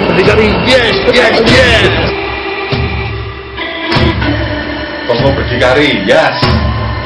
berdikari, yes, yes, yes. Kongo berdikari, yes,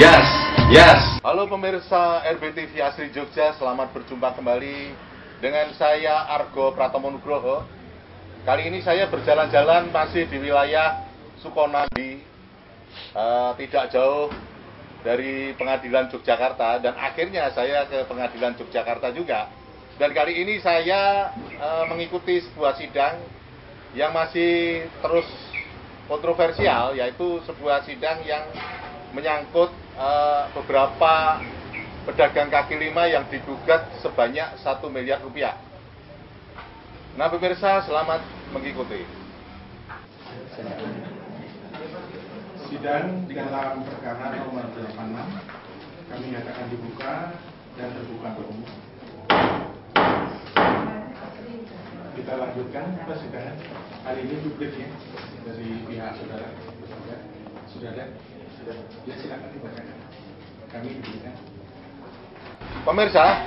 yes, yes. Halo pemirsa RBTV Asri Jogja, selamat berjumpa kembali dengan saya Argo Pratomo Nugroho. Kali ini saya berjalan-jalan masih di wilayah Sukonadi, tidak jauh dari Pengadilan Yogyakarta, dan akhirnya saya ke Pengadilan Yogyakarta juga. Dan kali ini saya mengikuti sebuah sidang yang masih terus kontroversial, yaitu sebuah sidang yang menyangkut beberapa pedagang kaki lima yang digugat sebanyak 1 miliar rupiah. Nah pemirsa, selamat mengikuti. Sidang dalam perkara nomor 86 kami nyatakan dibuka dan terbuka untuk umum. Kita lanjutkan persidangan. Hari ini dupliknya dari pihak saudara. Sudah ada? Sudah. Ya silakan dibacakan. Kami diberikan. Pemirsa,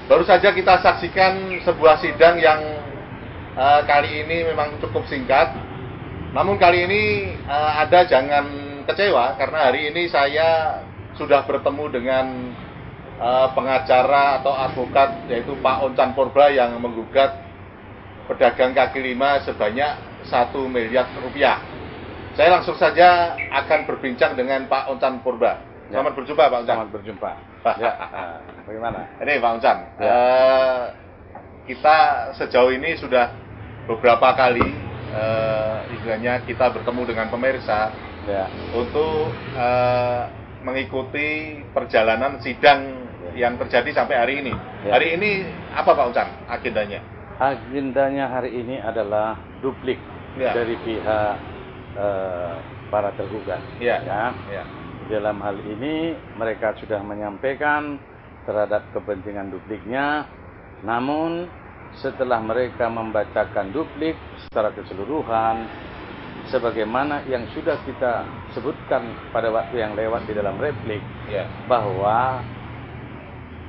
baru saja kita saksikan sebuah sidang yang kali ini memang cukup singkat. Namun kali ini jangan kecewa karena hari ini saya sudah bertemu dengan pengacara atau advokat, yaitu Pak Oncan Purba yang menggugat pedagang kaki lima sebanyak 1 miliar rupiah. Saya langsung saja akan berbincang dengan Pak Oncan Purba. Selamat berjumpa Pak Oncan. Selamat berjumpa. Ya, bagaimana? Ini Pak Oncan, Ya. Kita sejauh ini sudah beberapa kali istilahnya kita bertemu dengan pemirsa Ya. untuk mengikuti perjalanan sidang yang terjadi sampai hari ini. Ya. Hari ini apa Pak Oncan agendanya? Agendanya hari ini adalah duplik Ya. dari pihak para tergugat. Ya. Ya. Dalam hal ini mereka sudah menyampaikan terhadap kepentingan dupliknya, namun setelah mereka membacakan duplik secara keseluruhan, sebagaimana yang sudah kita sebutkan pada waktu yang lewat di dalam replik, Ya. bahwa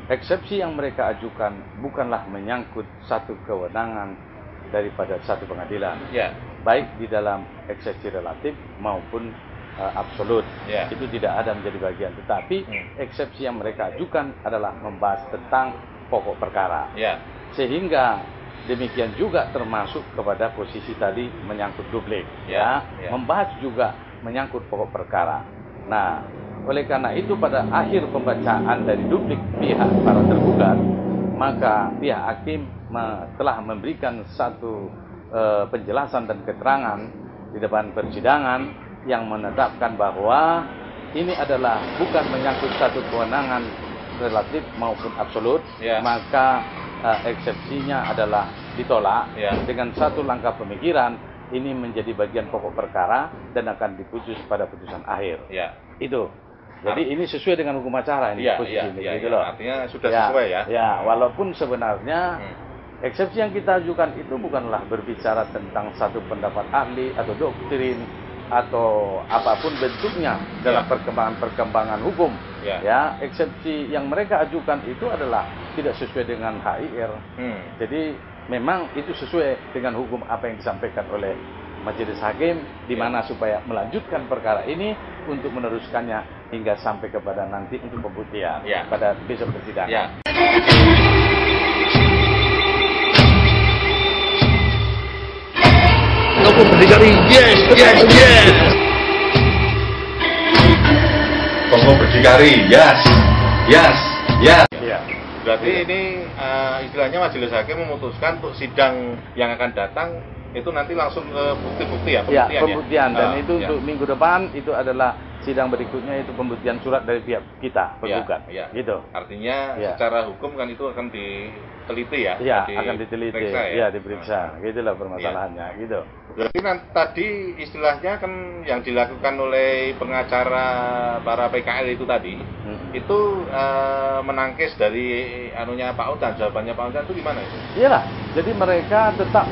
eksepsi yang mereka ajukan bukanlah menyangkut satu kewenangan daripada satu pengadilan, Ya. baik di dalam eksepsi relatif maupun absolut. Ya. Itu tidak ada menjadi bagian, tetapi eksepsi yang mereka ajukan adalah membahas tentang pokok perkara. Ya. Sehingga demikian juga termasuk kepada posisi tadi menyangkut duplik, Ya. membahas juga menyangkut pokok perkara. Nah, oleh karena itu pada akhir pembacaan dari duplik pihak para tergugat, maka pihak hakim telah memberikan satu penjelasan dan keterangan di depan persidangan yang menetapkan bahwa ini adalah bukan menyangkut satu kewenangan relatif maupun absolut, Ya. maka eksepsinya adalah ditolak Ya. dengan satu langkah pemikiran. Ini menjadi bagian pokok perkara dan akan diputus pada putusan akhir. Ya. Itu. Jadi ini sesuai dengan hukum acara ini, Ya. posisi Ya. ini, Ya. gitu Ya. loh. Artinya sudah Ya, sesuai ya. Ya, walaupun sebenarnya eksepsi yang kita ajukan itu bukanlah berbicara tentang satu pendapat ahli atau doktrin atau apapun bentuknya dalam perkembangan hukum. Ya, eksepsi yang mereka ajukan itu adalah tidak sesuai dengan HIR. Jadi memang itu sesuai dengan hukum apa yang disampaikan oleh majelis hakim, di mana supaya melanjutkan perkara ini untuk meneruskannya hingga sampai kepada nanti untuk pembuktian pada besok persidangan. Ya. Kongo berdikari, yes, yes, yes. Kongo berdikari, yes, yes, yes. Ya. Berarti ini istilahnya majelis hakim memutuskan untuk sidang yang akan datang itu nanti langsung ke bukti-bukti ya, Ya, pembuktian pembuktian dan Ah, itu ya. untuk minggu depan itu adalah sidang berikutnya, itu pembuktian surat dari pihak kita penggugat. Ya. Gitu. Artinya Ya. secara hukum kan itu akan diteliti ya. Ya, akan diteliti. diperiksa Ya, diperiksa. Gitulah permasalahannya, gitu. Berarti tadi istilahnya kan yang dilakukan oleh pengacara para PKL itu tadi, itu menangkis dari anunya Pak Oncan, jawabannya Pak Oncan itu gimana itu? Iyalah, jadi mereka tetap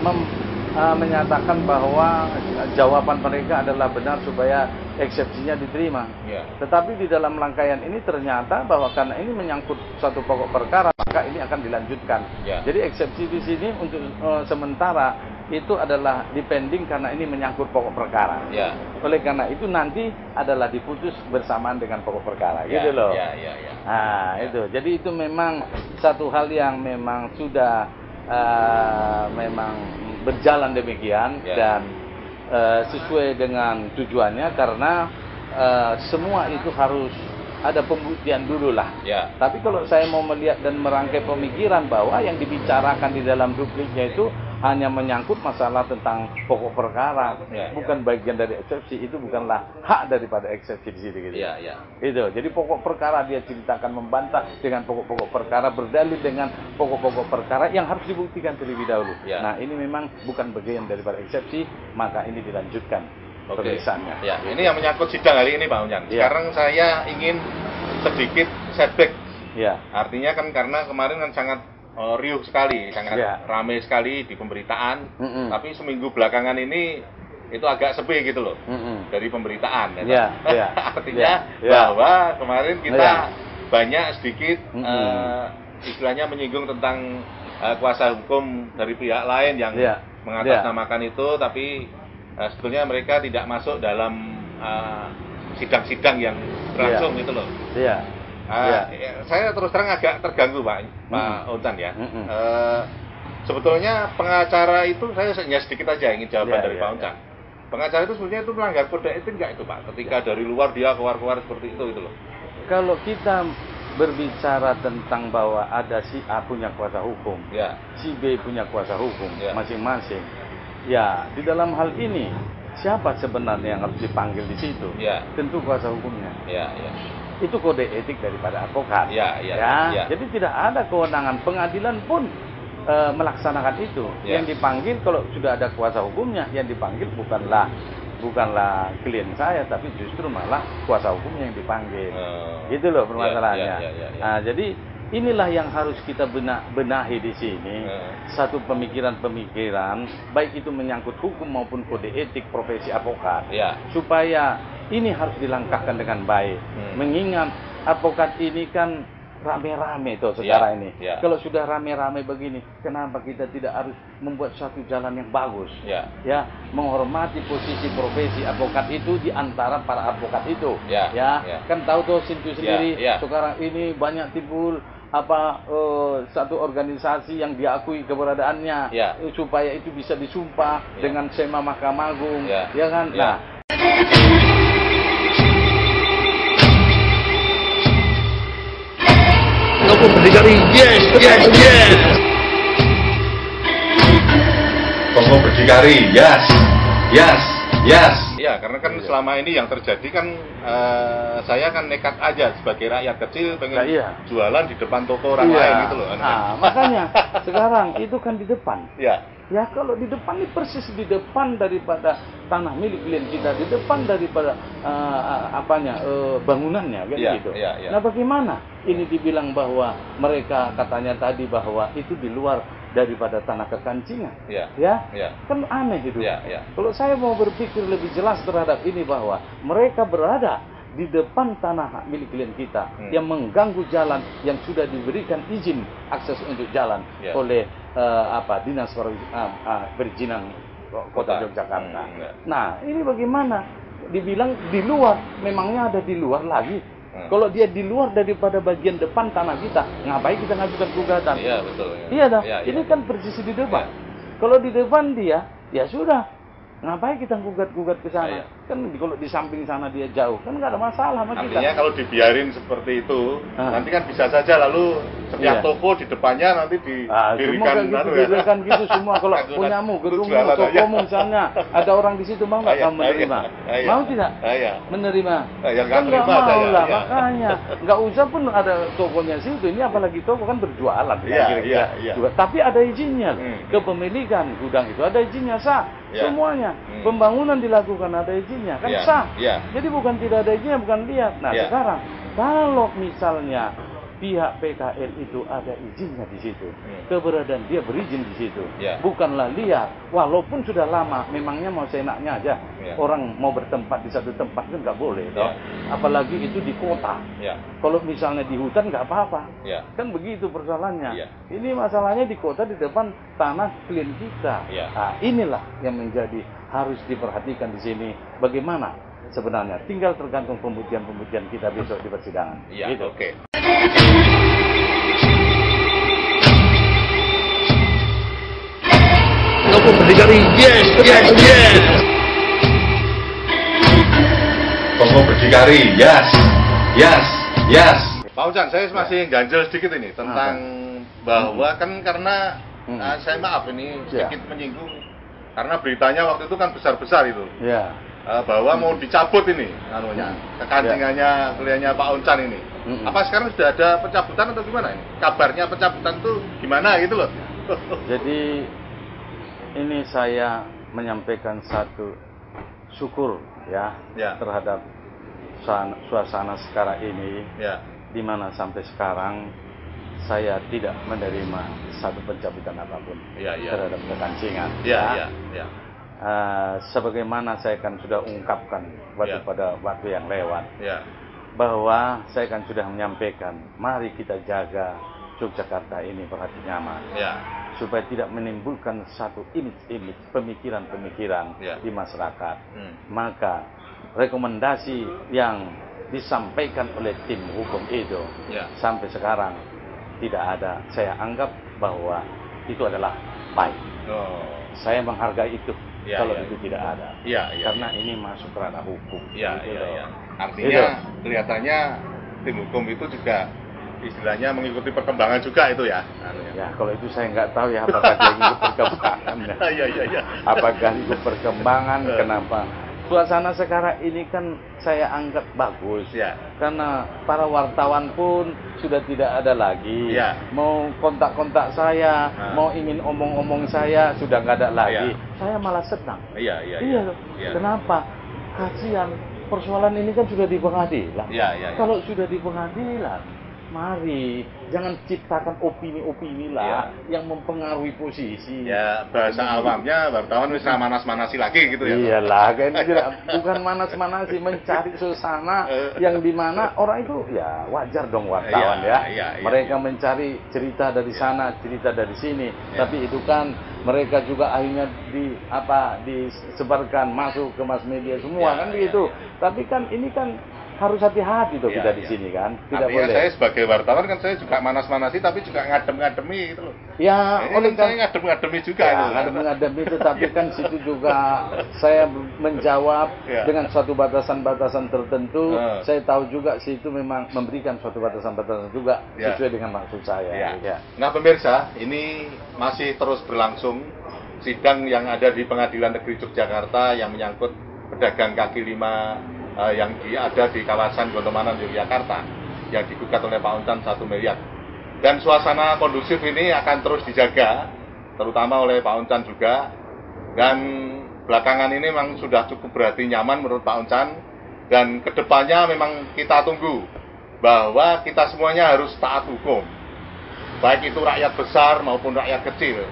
menyatakan bahwa jawaban mereka adalah benar supaya eksepsinya diterima. Ya. Tetapi di dalam rangkaian ini ternyata bahwa karena ini menyangkut satu pokok perkara, maka ini akan dilanjutkan. Ya. Jadi eksepsi di sini untuk sementara itu adalah depending karena ini menyangkut pokok perkara. Ya. Oleh karena itu nanti adalah diputus bersamaan dengan pokok perkara, Ya, gitu loh. ya. Nah, itu. Jadi itu memang satu hal yang memang sudah memang berjalan demikian Ya. dan sesuai dengan tujuannya karena semua itu harus ada pembuktian dulu lah. Ya. Tapi kalau saya mau melihat dan merangkai pemikiran bahwa yang dibicarakan di dalam dupliknya itu hanya menyangkut masalah tentang pokok perkara, Ya, bukan bagian dari eksepsi, itu bukanlah hak daripada eksepsi di sini gitu. Ya. Itu. Jadi pokok perkara dia ceritakan membantah dengan pokok-pokok perkara, berdalil dengan pokok-pokok perkara yang harus dibuktikan terlebih dahulu. Ya. Nah, ini memang bukan bagian daripada eksepsi, maka ini dilanjutkan pemeriksaannya. Ya, ini yang menyangkut sidang hari ini Pak Unjan. Ya. Sekarang saya ingin sedikit setback. Ya. Artinya kan karena kemarin kan sangat riuh sekali, sangat Ya. ramai sekali di pemberitaan. Mm-mm. Tapi seminggu belakangan ini itu agak sepi gitu loh Mm-mm. dari pemberitaan. Ya, ya. Artinya Ya. bahwa kemarin kita Ya. banyak sedikit Mm-mm. istilahnya menyinggung tentang kuasa hukum dari pihak lain yang Ya. mengatasnamakan itu, tapi sebetulnya mereka tidak masuk dalam sidang-sidang yang berlangsung gitu loh. Iya. Saya terus terang agak terganggu Pak Uncan ya. Mm-mm. Sebetulnya pengacara itu saya hanya sedikit aja ingin jawaban Ya, dari ya, Pak Uncan. Pengacara itu sebenarnya itu melanggar kode etik nggak itu Pak? Ketika dari luar dia keluar-keluar seperti itu gitu loh. Kalau kita berbicara tentang bahwa ada si A punya kuasa hukum, Ya. si B punya kuasa hukum Ya. masing-masing. Ya, di dalam hal ini siapa sebenarnya yang harus dipanggil di situ? Ya. Tentu kuasa hukumnya. Ya. Itu kode etik daripada advokat. Ya. Jadi tidak ada kewenangan pengadilan pun melaksanakan itu. Ya. Yang dipanggil kalau sudah ada kuasa hukumnya, yang dipanggil bukanlah klien saya, tapi justru malah kuasa hukumnya yang dipanggil. Gitu loh permasalahannya. Ya. Nah, jadi inilah yang harus kita benahi di sini. Satu pemikiran-pemikiran, baik itu menyangkut hukum maupun kode etik profesi advokat. Ya. Supaya ini harus dilangkahkan dengan baik. Mengingat advokat ini kan rame-rame tuh sekarang ini. Ya. Kalau sudah rame-rame begini, kenapa kita tidak harus membuat suatu jalan yang bagus? Ya. Ya, menghormati posisi profesi advokat itu di antara para advokat itu. Ya. Kan tahu tuh Sintu sendiri. Ya. Sekarang ini banyak timbul satu organisasi yang diakui keberadaannya, Ya. supaya itu bisa disumpah dengan sema Mahkamah Agung, ya kan? Ya. Nah, Kamu berdikari, yes. Tokoh berdikari, yes. Ya, karena kan selama ini yang terjadi kan saya kan nekat aja sebagai rakyat kecil pengen jualan di depan toko orang lain gitu loh. Nah, makanya sekarang itu kan di depan. Ya. Ya, kalau di depan ini persis di depan daripada tanah milik klien kita, di depan daripada bangunannya kan gitu. Ya. Nah, bagaimana ini dibilang bahwa mereka katanya tadi bahwa itu di luar daripada tanah kekancingan? Ya. Kan aneh itu. Ya. Kalau saya mau berpikir lebih jelas terhadap ini bahwa mereka berada di depan tanah milik klien kita yang mengganggu jalan yang sudah diberikan izin akses untuk jalan oleh Dinas Perizinan Kota Yogyakarta. Nah, ini bagaimana? Dibilang di luar, memangnya ada di luar lagi? Kalau dia di luar daripada bagian depan tanah kita, ngapain kita ngajukan gugatan? Iya, betul. Iya dong. Ini kan persis di depan. Kalau di depan dia, ya sudah. Ngapain kita gugat-gugat ke sana? Kan kalau di samping sana dia jauh, kan nggak ada masalah sama kita. Artinya kalau dibiarin seperti itu, nanti kan bisa saja lalu setiap toko di depannya nanti didirikan gitu semua. Kalau punyamu, gedungmu, tokomu misalnya, ada orang di situ, mau nggak kamu menerima? Mau tidak? Menerima? Kan nggak mau lah, makanya nggak usah pun ada tokonya situ. Ini apalagi toko kan berjualan. Tapi ada izinnya. Kepemilikan gudang itu ada izinnya, sah. Semuanya. Pembangunan dilakukan ada izinnya, kan sah. Jadi bukan tidak ada izinnya, bukan lihat. Nah, sekarang kalau misalnya pihak PKL itu ada izinnya di situ. Keberadaan dia berizin di situ. Ya. Bukanlah liar. Walaupun sudah lama, memangnya mau seenaknya aja. Ya. Orang mau bertempat di satu tempat kan nggak boleh. Ya. Toh. Apalagi itu di kota. Ya. Kalau misalnya di hutan nggak apa-apa. Ya. Kan begitu persoalannya. Ya. Ini masalahnya di kota, di depan tanah klien kita. Ya. Nah, inilah yang menjadi harus diperhatikan di sini. Bagaimana sebenarnya? Tinggal tergantung pembuktian-pembuktian kita besok di persidangan. Iya, Gitu. oke. Kamu berdikari, yes, yes, yes. Kamu berdikari, yes, yes, yes. Pak Uncan, saya masih ganjel sedikit ini tentang bahwa kan karena saya maaf ini sedikit menyinggung karena beritanya waktu itu kan besar-besar itu. Ya. Bahwa mau dicabut ini anunya, kekancingannya kliennya Pak Uncan ini. Apa sekarang sudah ada pencabutan atau gimana ini? Kabarnya pencabutan tuh gimana gitu loh. Jadi ini saya menyampaikan satu syukur ya, terhadap suasana sekarang ini, di mana sampai sekarang saya tidak menerima satu pencabutan apapun terhadap kekancingan. Sebagaimana saya kan sudah ungkapkan pada waktu yang lewat, bahwa saya kan sudah menyampaikan, mari kita jaga Yogyakarta ini berhati nyaman, supaya tidak menimbulkan satu image pemikiran-pemikiran di masyarakat. Maka rekomendasi yang disampaikan oleh tim hukum itu sampai sekarang tidak ada. Saya anggap bahwa itu adalah baik. Saya menghargai itu. Kalau itu tidak ada, karena ini masuk ranah hukum. Artinya kelihatannya tim hukum itu juga istilahnya mengikuti perkembangan juga itu ya. Ya, kalau itu saya nggak tahu ya apakah dia ikut perkembangan. Apakah ikut perkembangan? Kenapa? Suasana sekarang ini kan saya anggap bagus, karena para wartawan pun sudah tidak ada lagi. Mau kontak-kontak saya, mau ingin omong-omong saya sudah nggak ada lagi. Saya malah senang. Kenapa? Kasihan, persoalan ini kan sudah di pengadilan. Kalau sudah di pengadilan, mari jangan ciptakan opini-opini lah yang mempengaruhi posisi. Bahasa awamnya wartawan bisa manas-manasi lagi gitu ya. Iyalah, kan bukan manas-manasi, mencari suasana yang dimana orang itu ya wajar dong wartawan mereka mencari cerita dari sana, cerita dari sini. Tapi itu kan mereka juga akhirnya disebarkan masuk ke mass media semua kan begitu. Tapi kan ini kan harus hati-hati tuh kita di sini kan. Tidak artinya boleh. Saya sebagai wartawan kan saya juga manas-manasi tapi juga ngadem-ngademi gitu loh. Oleh saya ngadem-ngademi juga itu. Ngadem-ngademi itu, tapi kan situ juga saya menjawab dengan suatu batasan-batasan tertentu. Saya tahu juga situ memang memberikan suatu batasan-batasan juga sesuai dengan maksud saya. Nah pemirsa, ini masih terus berlangsung sidang yang ada di Pengadilan Negeri Yogyakarta yang menyangkut pedagang kaki lima yang ada di kawasan Gondomanan Yogyakarta yang digugat oleh Pak Uncan 1 miliar. Dan suasana kondusif ini akan terus dijaga, terutama oleh Pak Uncan juga. Dan belakangan ini memang sudah cukup berarti nyaman menurut Pak Uncan. Dan kedepannya memang kita tunggu bahwa kita semuanya harus taat hukum, baik itu rakyat besar maupun rakyat kecil.